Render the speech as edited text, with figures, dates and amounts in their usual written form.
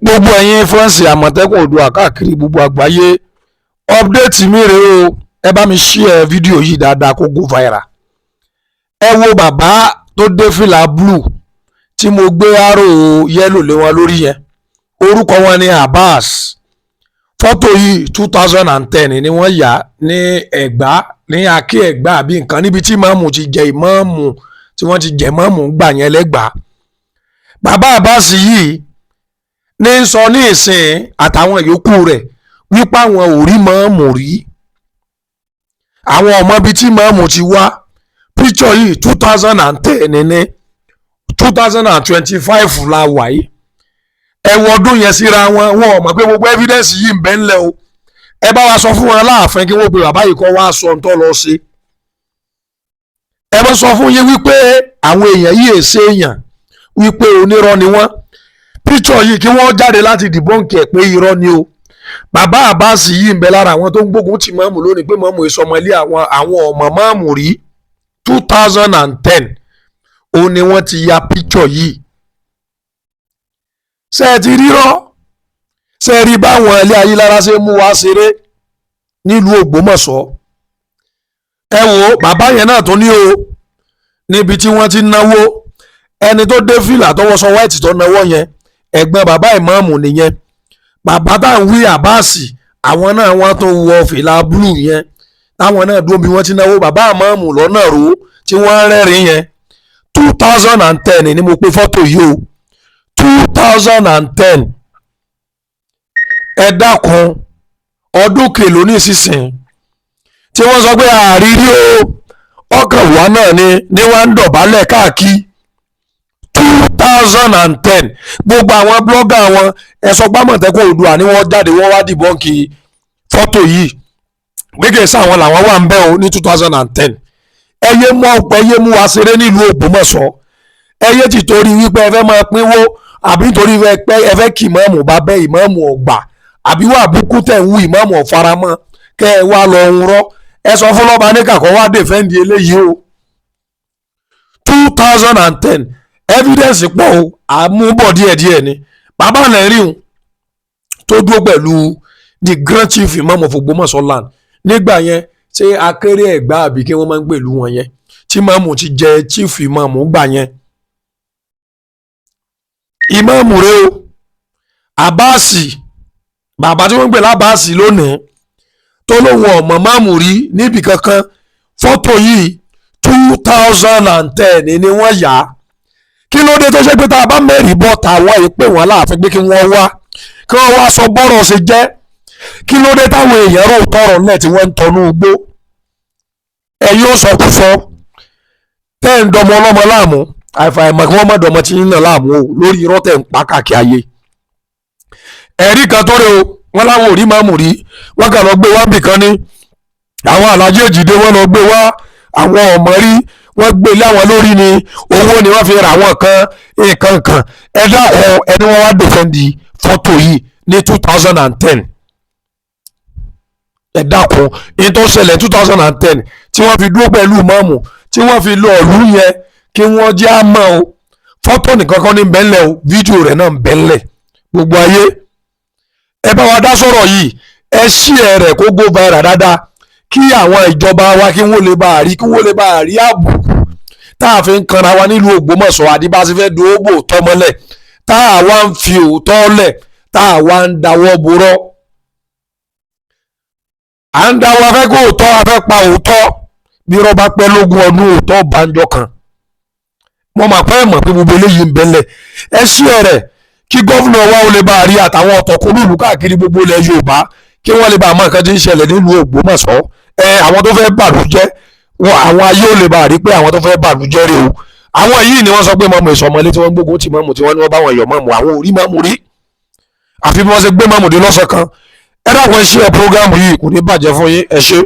gbogbo ẹ̀yin fẹ́ǹsì àmọ̀tẹ́kùn Oòduà káàkiri gbogbo àgbáyé update mi rèé o, ẹ bá mi share fídíò yìí dáadáa kó go viral. Ẹ wo bàbá tó dé fìlà blue tí mo gbé arrow yellow lé wọn lórí yẹn, orúkọ wọn ni Abbas. Fọ́tò yìí 2010 ni wọ́n yà ní Ẹ̀gbá, ní Akí Ẹ̀gbá àbí nǹkan, níbi tí ìmáàmù ti jẹ ìmáàmù, tí wọ́n ti jẹ ìmáàmù gbà yẹn lẹ́gbàá. Bàbá Abbas yìí ní sọ ní ìsìn àtàwọn yòókù rẹ̀ wípé àwọn ò rí máàmù rí, àwọn ọmọ bíi tí máàmù ti wá. Picture yìí 2010 ní 2025 la wà yìí. Ẹ wo ọdún yẹn síra wọn ò mọ̀ pé gbogbo evidence yìí ń bẹ ńlẹ̀ o. Ẹ bá wa sọ fún wọn láàfin kí wọ́n pe bàbá yìí kọ́ wá sọ ohun tó lọ sí. Ẹ bá sọ fún yín wípé àwọn èèyàn yìí èsè èèyàn, wípé onírọ́ ni wọ́n. Picture yìí kí wọ́n jáde láti dìbọ́ǹkì ẹ̀ pé irọ́ ni o. Bàbá Abbas yìí ń bẹ lára àwọn tó ń gbógun ti máàmù lónìí pé máàmù ìsọmọ ilé àwọn ọmọ máàmù rí. 2010 òun ni wọ́n ti ya picture yìí. Ṣé ẹ ti rírọ́? Ṣé ẹ rí báwọn ilé ayélujára ṣe mú wa ṣeré nílùú Ògbómọ̀ṣọ́? Ẹ wo bàbá yẹn náà tó ní o, níbi tí wọ́n ti náwó, ẹni tó dé fìlà tó wọṣọ white tó náwó yẹn ẹ̀gbọ́n bàbá ìmáàmù nìyẹn. Bàbá tá à ń wí Abbas, àwọn náà wọ́n tó wọ fìlà blue yẹn, táwọn náà dúró bí wọ́n ti náwó bàbá ìmáàmù lọ́nà ró tí wọ́n rẹ́rìn yẹn. 2010 ni mo pe fọ́tò yìí o, 2010. Ẹ dákun, ọdún kèlò ní ìsinsìn tí wọ́n sọ pé àrírí o, ọkàn wa náà ni wọ́n ń dọ̀bálẹ̀ káàkiri. 2010 gbogbo àwọn blogger wọn ẹ̀sọ́ gbàmọ̀tẹ́kùn Oòduà ni wọ́n jáde wọ́n wá dìbọ́ǹkì fọ́tò yìí gbégé sáwọn làwọn wà ń bẹ́ o ní 2010. ẹyẹ mú wa ṣeré nílùú Ògbómọ̀ṣọ́, ẹyẹ ti torí wípé ẹ fẹ́ máa pínwó àbí nítorí pé ẹ fẹ́ kí ìmáàmù bá bẹ́ ìmáàmù ọgbà àbí wà búkú tẹ̀ ń wú ìmáàmù ọ̀faramọ́ kẹ́ ẹ wá lọ ń rọ́. Ẹ sọ fún lọ́ba ní kàkọ́ wá dèfẹ́ǹdì eléyìí o. 2010 evidence pọ̀ o, àmúbọ̀ díẹ̀díẹ̀ ni. Bàbá nàìjíríà tó dúró pẹ̀lú the grand chief imam of Ogbomoso land nígbà yẹn, ṣé Akéré Ẹ̀gbá àbí kí wọ́n máa ń pèlú wọn yẹn, tí ìmáàmù ti jẹ chief imam gbà yẹn. Ìmáàmù rẹ o, Abbas, bàbá tí wọ́n ń pè l'Abbas lónìí, tó lóun ọmọ máàmù rí níbi kankan. Fọ́tò yìí 2010 ni wọ́n yà á. Kí ló dé tó ṣe pé tá a bá mẹ́rin bọ́ tàwọn èèpẹ̀ wọn láàfin pé kí wọ́n wá sọ bọ́rọ̀ ṣe jẹ́? Kí ló dé táwọn èèyàn rò tọrọ náà tí wọ́n ń tọnú igbó? Ẹ̀yin ó sọ kú sọ tẹ́ ń dọmọ ọlọ́mọ láàmú, àìfàìmọ̀ kí wọ́n má dọmọ tí ń nà láàmú o lórí irọ́ tẹ̀ ń pa káàkiri ayé. Ẹ̀rí kan tó rẹ o, wọ́n láwọn ò rí máàmù rí, wọ́n kà lọ gbé wá bìkan ní àwọn Àlàjí Èjìdé, wọ́n lọ gbé wá àwọn ọmọ rí, wọ́n gbé láwọn lórí ni owó ni wọ́n fi ra àwọn nǹkan kan. Ẹ dákun, ẹni wọ́n wá dèfẹ́ndì fọ́tò yìí ní 2010. Ẹ dákun, ní tó ṣẹlẹ̀ 2010 tí wọ́n fi dúró pẹ̀lú mọ́ọ̀mù tí wọ́n fi lọ ìlú yẹn kí wọ́n jẹ́ àmọ́ o. Fọ́tò nìkan kan ní bẹ́ńlẹ̀ o, fídíò rẹ̀ náà ń bẹ́ńlẹ̀. Gbogbo ayé ẹ bá wa dá sọ̀rọ̀ yìí, ẹ share rẹ̀ kó go viral dáadáa, kí àwọn ìjọba wa kí wọ́n lè bá a rí àbùkù tá a fi ń kanra wa nílùú Ògbómọ̀ṣọ́ àdìbàsí fẹ́ dòóbò tọmọlẹ̀, tá a wá ń fi òótọ́ lẹ̀, tá a wá ń dáwọ́ borọ́. À ń dáwọ́ afẹ́ kó òótọ́ afẹ́ pa òótọ́, bí rọ́bà pẹ́ lógún ọdún òótọ́ banjọ kan. Mo mà pẹ́ mọ̀ pé gbogbo eléyìí ń bẹ́lẹ̀. Ẹ share rẹ̀ kí gómìnà wa ó lè bá a rí àtàwọn ọ̀tọ̀kùnlùlù káàkiri gbogbo ilẹ̀ Yorùbá kí wọ́n lè bá a mọ nǹkan tí ń ṣẹlẹ̀ nílùú Ògbómọ̀ṣọ́. Àwọn tó fẹ́ bàlújẹ́, àwọn ayé ò lè bá a rí pé àwọn tó fẹ́ bàlújẹ́ rè o. Àwọn yìí ni wọ́n sọ pé mọ́mù ìsọmọlé tí wọ́n gbógun ti mọ́mù tí wọ́n ní wọ́n bá wọn yọ̀ mọ́mù, àwọn ò rí mọ́mù rí. Àfi bí wọ́n ṣe gbé mọ́mù dé lọ́sọ̀ kan. Ẹ dákun, ẹ share program yìí, kò ní bàjẹ́ fún yín, ẹ ṣé.